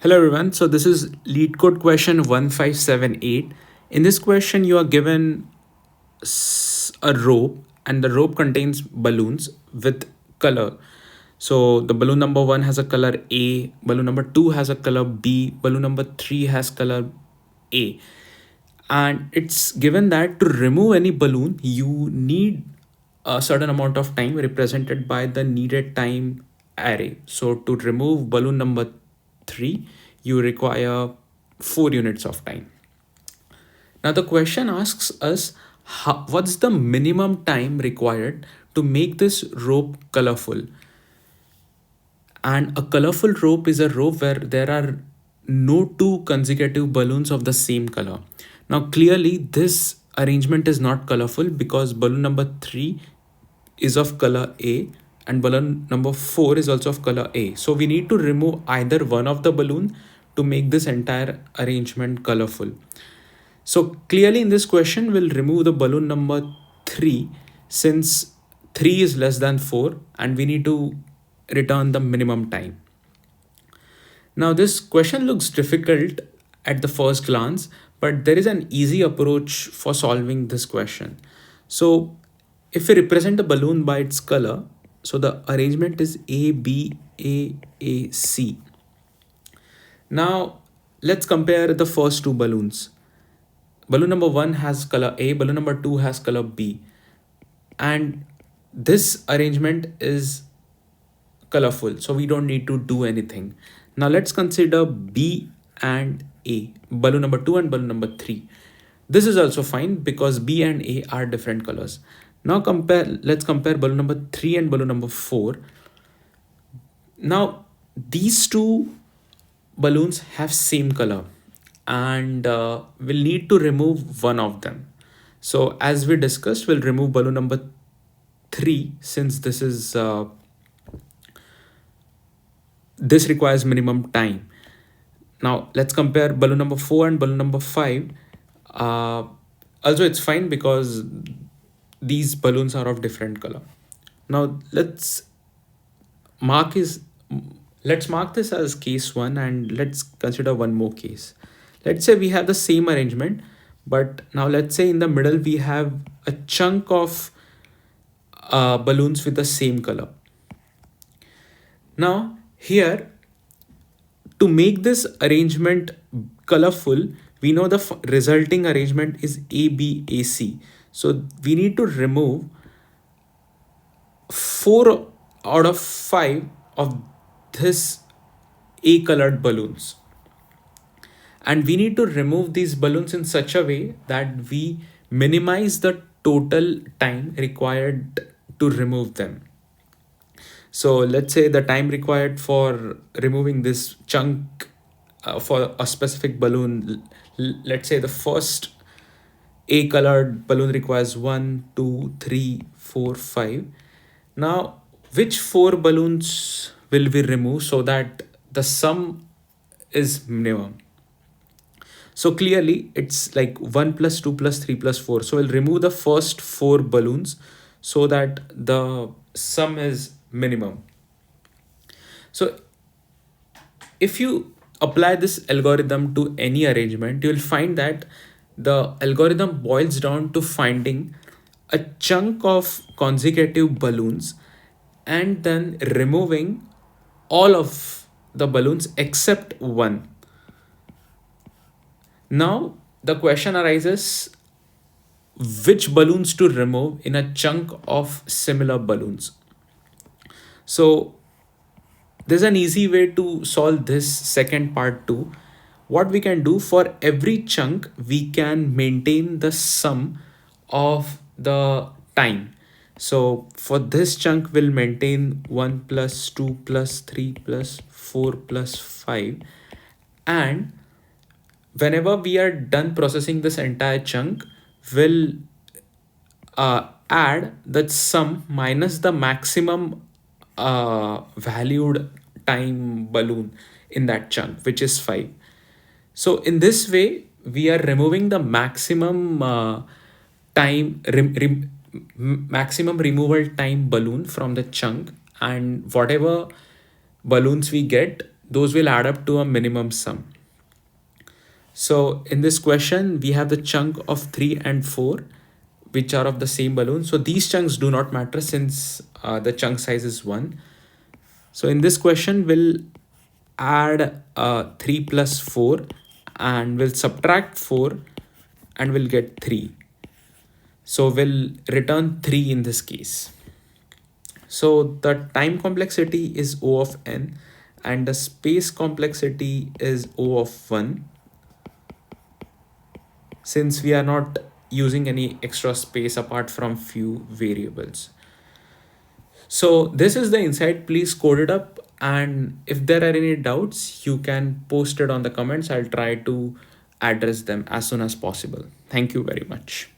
Hello everyone. So this is Leetcode question 1578. In this question, you are given a rope, and the rope contains balloons with color. So the balloon number 1 has a color A, balloon number 2 has a color B, balloon number 3 has color A. And it's given that to remove any balloon, you need a certain amount of time represented by the needed time array. So to remove balloon number 3, you require 4 units of time. Now the question asks us, what's the minimum time required to make this rope colorful? And a colorful rope is a rope where there are no two consecutive balloons of the same color. Now, clearly, this arrangement is not colorful because balloon number 3 is of color A and balloon number 4 is also of color A. So, we need to remove either one of the balloon to make this entire arrangement colorful. So, clearly, in this question, we'll remove the balloon number 3 since 3 is less than 4 and we need to return the minimum time. Now, this question looks difficult at the first glance, but there is an easy approach for solving this question. So, if we represent the balloon by its color, so the arrangement is A, B, A, C. Now, let's compare the first two balloons. Balloon number 1 has color A, balloon number 2 has color B. And this arrangement is colorful, so we don't need to do anything. Now let's consider B and A, balloon number 2 and balloon number 3. This is also fine because B and A are different colors. Now let's compare balloon number 3 and balloon number 4. Now these two balloons have same color and we'll need to remove one of them. So as we discussed, we'll remove balloon number 3 since this requires minimum time. Now let's compare balloon number 4 and balloon number 5. Also it's fine because these balloons are of different color. Now let's mark this as case 1 and let's consider one more case. Let's say we have the same arrangement, but now let's say in the middle we have a chunk of balloons with the same color. Now here, to make this arrangement colorful, we know the resulting arrangement is ABAC. So we need to remove 4 out of 5 of this A colored balloons. And we need to remove these balloons in such a way that we minimize the total time required to remove them. So let's say the time required for removing this chunk for a specific balloon, let's say the first A colored balloon requires 1, 2, 3, 4, 5. Now, which 4 balloons will we remove so that the sum is minimum? So clearly it's like 1 plus 2 plus 3 plus 4. So we'll remove the first 4 balloons so that the sum is minimum. So if you apply this algorithm to any arrangement, you will find that the algorithm boils down to finding a chunk of consecutive balloons and then removing all of the balloons except one. Now the question arises, which balloons to remove in a chunk of similar balloons? So there's an easy way to solve this second part too. What we can do, for every chunk, we can maintain the sum of the time. So for this chunk, we'll maintain 1 plus 2 plus 3 plus 4 plus 5. And whenever we are done processing this entire chunk, we'll add that sum minus the maximum valued time balloon in that chunk, which is 5. So in this way, we are removing the maximum maximum removal time balloon from the chunk, and whatever balloons we get, those will add up to a minimum sum. So in this question, we have the chunk of 3 and 4, which are of the same balloon. So these chunks do not matter since the chunk size is 1. So in this question, we'll add 3 plus 4 and we'll subtract 4 and we'll get 3. So we'll return 3 in this case. So the time complexity is O of n and the space complexity is O of 1, since we are not using any extra space apart from few variables. So this is the insight. Please code it up, and if there are any doubts, you can post it on the comments. I'll try to address them as soon as possible. Thank you very much.